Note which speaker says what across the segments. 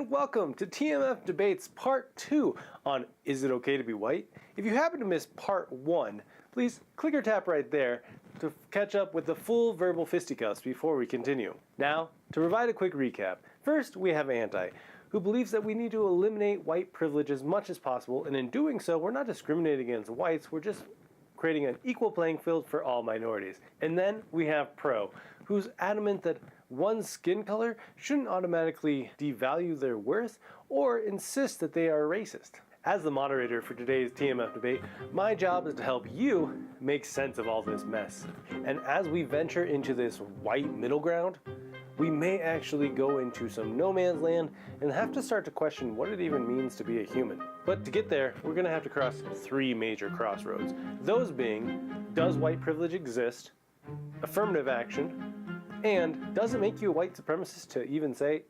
Speaker 1: and welcome to TMF Debates Part 2 on Is It Okay to Be White? If you happen to miss Part 1, please click or tap right there to catch up with the full verbal fisticuffs before we continue. Now, to provide a quick recap, first we have Anti, who believes that we need to eliminate white privilege as much as possible, and in doing so, we're not discriminating against whites, we're just creating an equal playing field for all minorities. And then we have Pro, who's adamant that one's skin color shouldn't automatically devalue their worth or insist that they are racist. As the moderator for today's TMF debate, my job is to help you make sense of all this mess. And as we venture into this white middle ground, we may actually go into some no man's land and have to start to question what it even means to be a human. But to get there, we're going to have to cross three major crossroads. Those being, does white privilege exist? Affirmative action? And does it make you a white supremacist to even say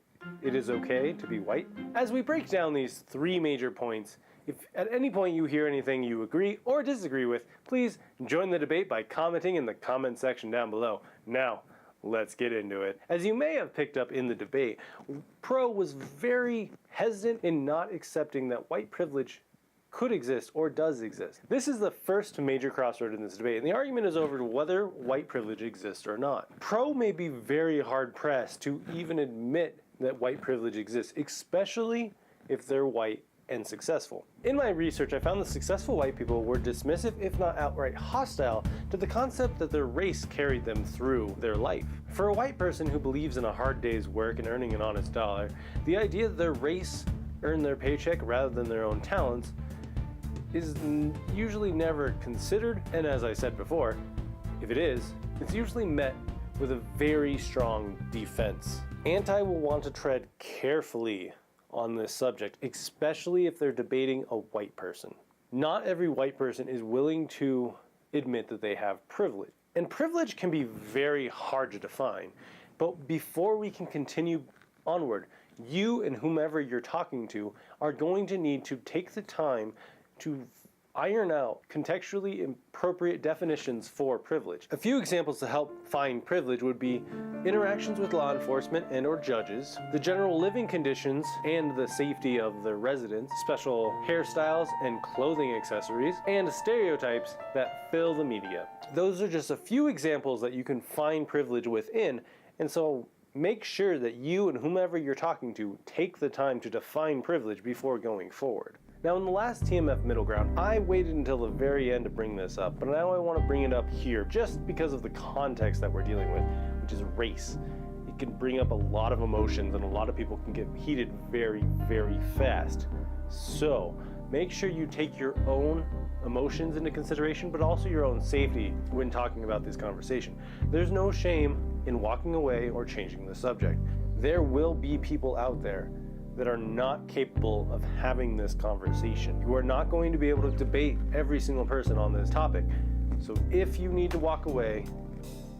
Speaker 1: it is okay to be white? As we break down these three major points, if at any point you hear anything you agree or disagree with, please join the debate by commenting in the comment section down below. Now, let's get into it. As you may have picked up in the debate, Pro was very hesitant in not accepting that white privilege could exist or does exist. This is the first major crossroad in this debate, and the argument is over whether white privilege exists or not. Pro may be very hard pressed to even admit that white privilege exists, especially if they're white and successful. In my research, I found that successful white people were dismissive, if not outright hostile, to the concept that their race carried them through their life. For a white person who believes in a hard day's work and earning an honest dollar, the idea that their race earned their paycheck rather than their own talents is usually never considered, and as I said before, if it is, it's usually met with a very strong defense. Anti will want to tread carefully on this subject, especially if they're debating a white person. Not every white person is willing to admit that they have privilege. And privilege can be very hard to define. But before we can continue onward, you and whomever you're talking to are going to need to take the time to iron out contextually appropriate definitions for privilege. A few examples to help find privilege would be interactions with law enforcement and or judges, the general living conditions and the safety of the residents, special hairstyles and clothing accessories, and stereotypes that fill the media. Those are just a few examples that you can find privilege within, and so make sure that you and whomever you're talking to take the time to define privilege before going forward. Now, in the last TMF Middle Ground, I waited until the very end to bring this up, but now I want to bring it up here just because of the context that we're dealing with, which is race. It can bring up a lot of emotions and a lot of people can get heated very, very fast. So, make sure you take your own emotions into consideration, but also your own safety when talking about this conversation. There's no shame in walking away or changing the subject. There will be people out there that are not capable of having this conversation. You are not going to be able to debate every single person on this topic. So if you need to walk away,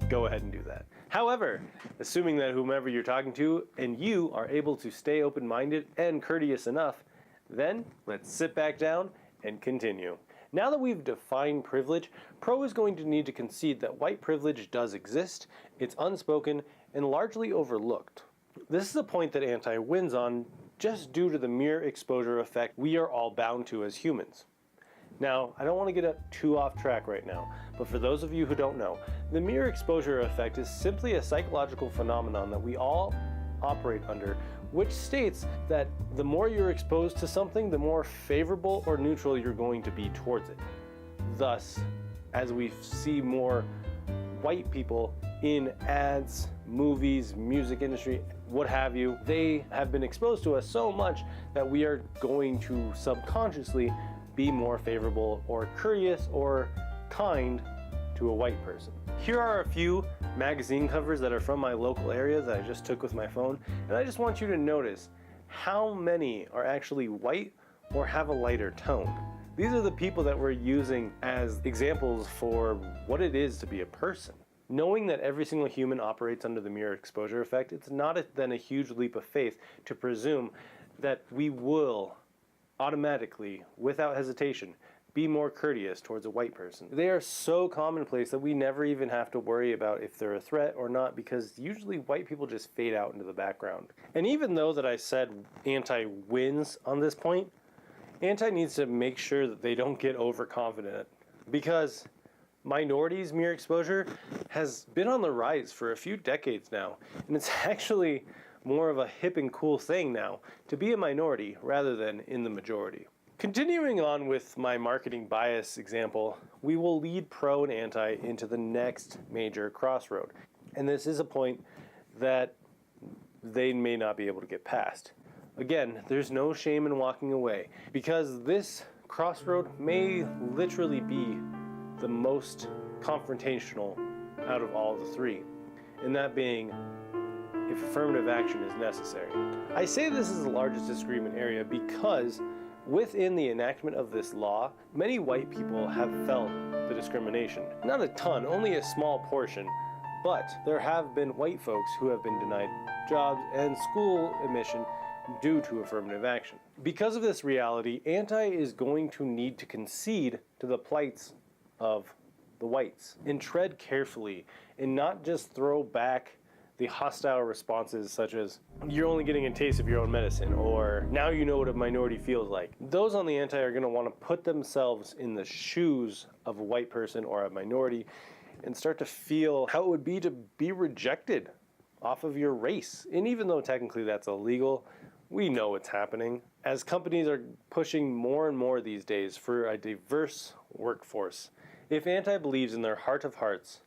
Speaker 1: go ahead and do that. However, assuming that whomever you're talking to and you are able to stay open-minded and courteous enough, then let's sit back down and continue. Now that we've defined privilege, Pro is going to need to concede that white privilege does exist, it's unspoken, and largely overlooked. This is a point that Anti wins on just due to the mere exposure effect we are all bound to as humans. Now, I don't want to get too off track right now, but for those of you who don't know, the mere exposure effect is simply a psychological phenomenon that we all operate under, which states that the more you're exposed to something, the more favorable or neutral you're going to be towards it. Thus, as we see more white people in ads, movies, music industry, what have you, they have been exposed to us so much that we are going to subconsciously be more favorable or courteous or kind to a white person. Here are a few magazine covers that are from my local area that I just took with my phone, and I just want you to notice how many are actually white or have a lighter tone. These are the people that we're using as examples for what it is to be a person. Knowing that every single human operates under the mere exposure effect, it's not then a huge leap of faith to presume that we will automatically, without hesitation, be more courteous towards a white person. They are so commonplace that we never even have to worry about if they're a threat or not, because usually white people just fade out into the background. And even though that I said anti wins on this point, anti needs to make sure that they don't get overconfident, because minorities' mere exposure has been on the rise for a few decades now, and it's actually more of a hip and cool thing now to be a minority rather than in the majority. Continuing on with my marketing bias example, we will lead pro and anti into the next major crossroad. And this is a point that they may not be able to get past. Again, there's no shame in walking away, because this crossroad may literally be the most confrontational out of all the three, and that being if affirmative action is necessary. I say this is the largest disagreement area because within the enactment of this law, many white people have felt the discrimination. Not a ton, only a small portion, but there have been white folks who have been denied jobs and school admission due to affirmative action. Because of this reality, anti is going to need to concede to the plights of the whites and tread carefully and not just throw back the hostile responses such as, you're only getting a taste of your own medicine, or now you know what a minority feels like. Those on the anti are going to want to put themselves in the shoes of a white person or a minority and start to feel how it would be to be rejected off of your race. And even though technically that's illegal, we know it's happening. As companies are pushing more and more these days for a diverse workforce, if anti believes in their heart of hearts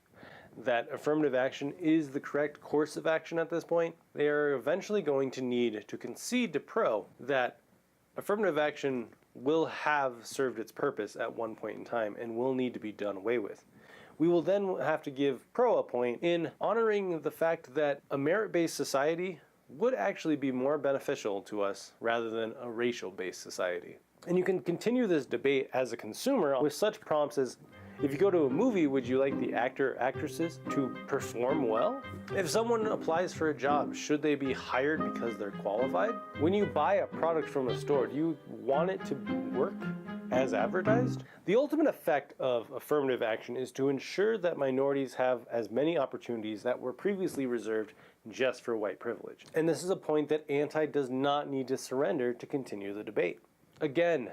Speaker 1: that affirmative action is the correct course of action at this point, they are eventually going to need to concede to pro that affirmative action will have served its purpose at one point in time and will need to be done away with. We will then have to give pro a point in honoring the fact that a merit-based society would actually be more beneficial to us rather than a racial-based society. And you can continue this debate as a consumer with such prompts as, if you go to a movie, would you like the actor or actresses to perform well? If someone applies for a job, should they be hired because they're qualified? When you buy a product from a store, do you want it to work as advertised? The ultimate effect of affirmative action is to ensure that minorities have as many opportunities that were previously reserved just for white privilege. And this is a point that anti does not need to surrender to continue the debate. Again,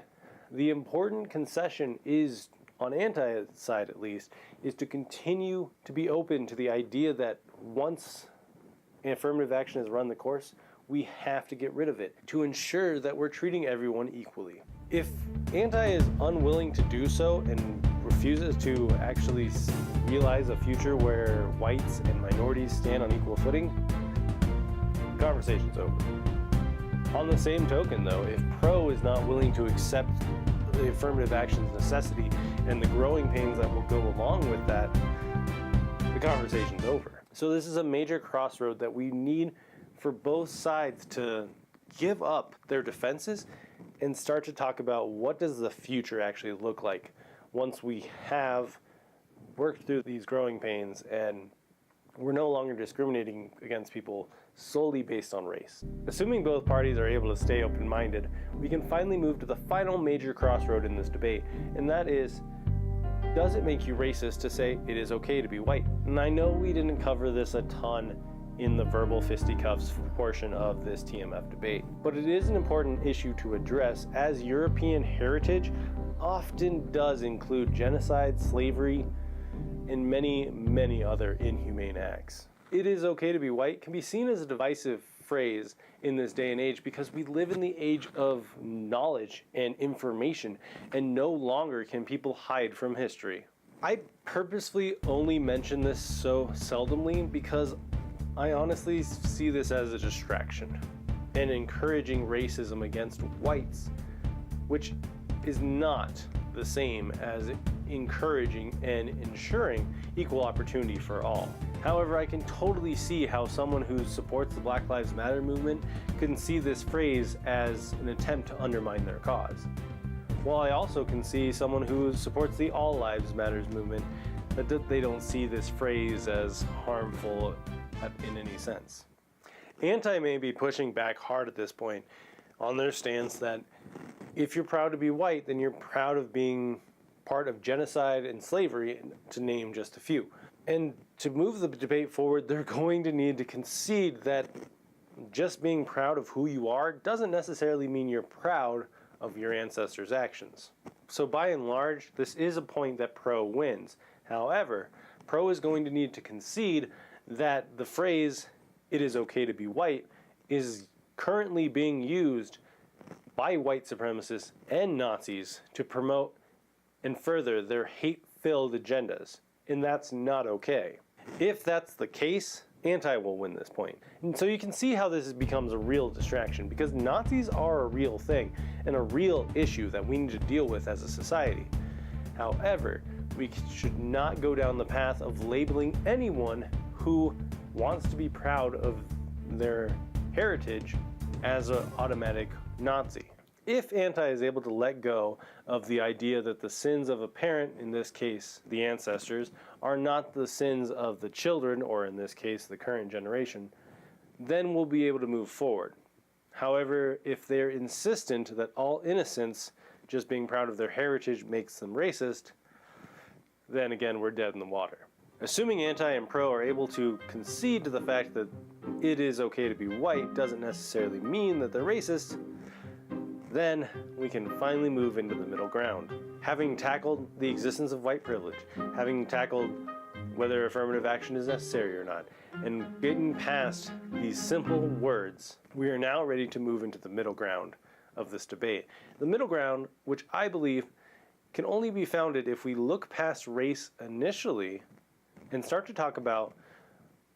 Speaker 1: the important concession is, on anti side at least, is to continue to be open to the idea that once affirmative action has run the course, we have to get rid of it to ensure that we're treating everyone equally. If anti is unwilling to do so and refuses to actually realize a future where whites and minorities stand on equal footing, the conversation's over. On the same token though, if pro is not willing to accept the affirmative action's necessity and the growing pains that will go along with that, the conversation's over. So this is a major crossroad that we need for both sides to give up their defenses and start to talk about what does the future actually look like once we have worked through these growing pains and we're no longer discriminating against people solely based on race. Assuming both parties are able to stay open-minded, we can finally move to the final major crossroad in this debate, and that is, does it make you racist to say it is okay to be white? And I know we didn't cover this a ton in the verbal fisticuffs portion of this TMF debate, but it is an important issue to address, as European heritage often does include genocide, slavery, and many, many other inhumane acts. It is okay to be white can be seen as a divisive phrase in this day and age because we live in the age of knowledge and information, and no longer can people hide from history. I purposefully only mention this so seldomly because I honestly see this as a distraction and encouraging racism against whites, which is not the same as encouraging and ensuring equal opportunity for all. However, I can totally see how someone who supports the Black Lives Matter movement can see this phrase as an attempt to undermine their cause. While I also can see someone who supports the All Lives Matters movement that they don't see this phrase as harmful in any sense. Anti may be pushing back hard at this point on their stance that If you're proud to be white, then you're proud of being part of genocide and slavery, to name just a few. And to move the debate forward, they're going to need to concede that just being proud of who you are doesn't necessarily mean you're proud of your ancestors' actions. So by and large, this is a point that pro wins. However, pro is going to need to concede that the phrase, "it is okay to be white," is currently being used by white supremacists and Nazis to promote and further their hate-filled agendas, and that's not okay. If that's the case, anti will win this point. And so you can see how this becomes a real distraction, because Nazis are a real thing and a real issue that we need to deal with as a society. However, we should not go down the path of labeling anyone who wants to be proud of their heritage as an automatic Nazi. If anti is able to let go of the idea that the sins of a parent, in this case the ancestors, are not the sins of the children, or in this case the current generation, then we'll be able to move forward. However, if they're insistent that all innocents just being proud of their heritage makes them racist, then again we're dead in the water. Assuming anti and pro are able to concede to the fact that it is okay to be white doesn't necessarily mean that they're racist, then we can finally move into the middle ground. Having tackled the existence of white privilege, having tackled whether affirmative action is necessary or not, and getting past these simple words, we are now ready to move into the middle ground of this debate. The middle ground, which I believe can only be founded if we look past race initially and start to talk about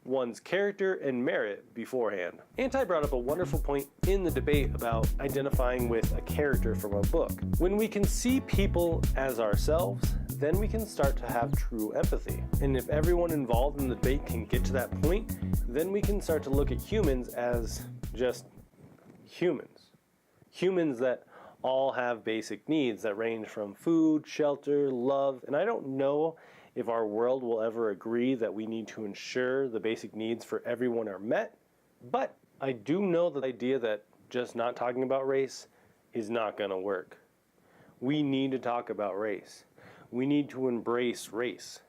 Speaker 1: one's character and merit beforehand. Anti brought up a wonderful point in the debate about identifying with a character from a book. When we can see people as ourselves, then we can start to have true empathy. And if everyone involved in the debate can get to that point, then we can start to look at humans as just humans. Humans that all have basic needs that range from food, shelter, love, and I don't know if our world will ever agree that we need to ensure the basic needs for everyone are met, but I do know the idea that just not talking about race is not going to work. We need to talk about race. We need to embrace race.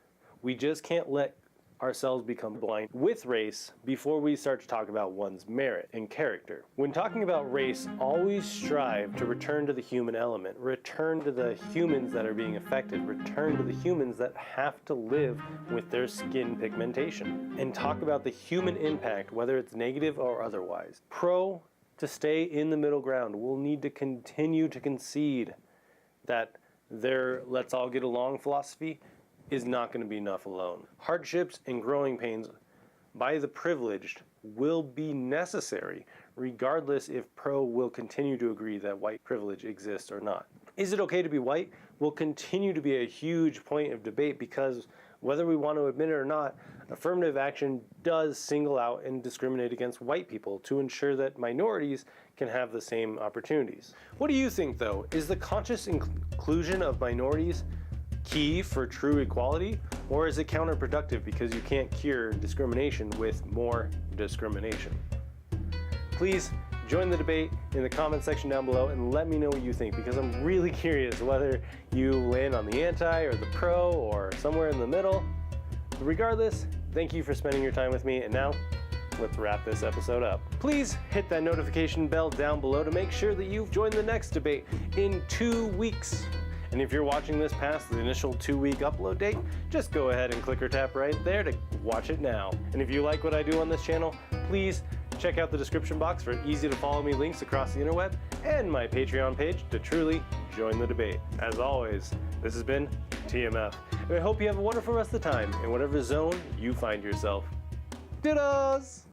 Speaker 1: We just can't let ourselves become blind with race before we start to talk about one's merit and character. When talking about race, always strive to return to the human element, return to the humans that are being affected, return to the humans that have to live with their skin pigmentation, and talk about the human impact, whether it's negative or otherwise. Pro, to stay in the middle ground, will need to continue to concede that their let's all get along philosophy is not going to be enough alone. Hardships and growing pains by the privileged will be necessary, regardless if pro will continue to agree that white privilege exists or not. Is it okay to be white? Will continue to be a huge point of debate, because whether we want to admit it or not, affirmative action does single out and discriminate against white people to ensure that minorities can have the same opportunities. What do you think, though? Is the conscious inclusion of minorities key for true equality, or is it counterproductive because you can't cure discrimination with more discrimination? Please join the debate in the comment section down below and let me know what you think, because I'm really curious whether you land on the anti or the pro or somewhere in the middle. But regardless, thank you for spending your time with me, and now let's wrap this episode up. Please hit that notification bell down below to make sure that you've joined the next debate in 2 weeks. And if you're watching this past the initial 2-week upload date, just go ahead and click or tap right there to watch it now. And if you like what I do on this channel, please check out the description box for easy to follow me links across the interweb and my Patreon page to truly join the debate. As always, this has been TMF, and I hope you have a wonderful rest of the time in whatever zone you find yourself. Dittos!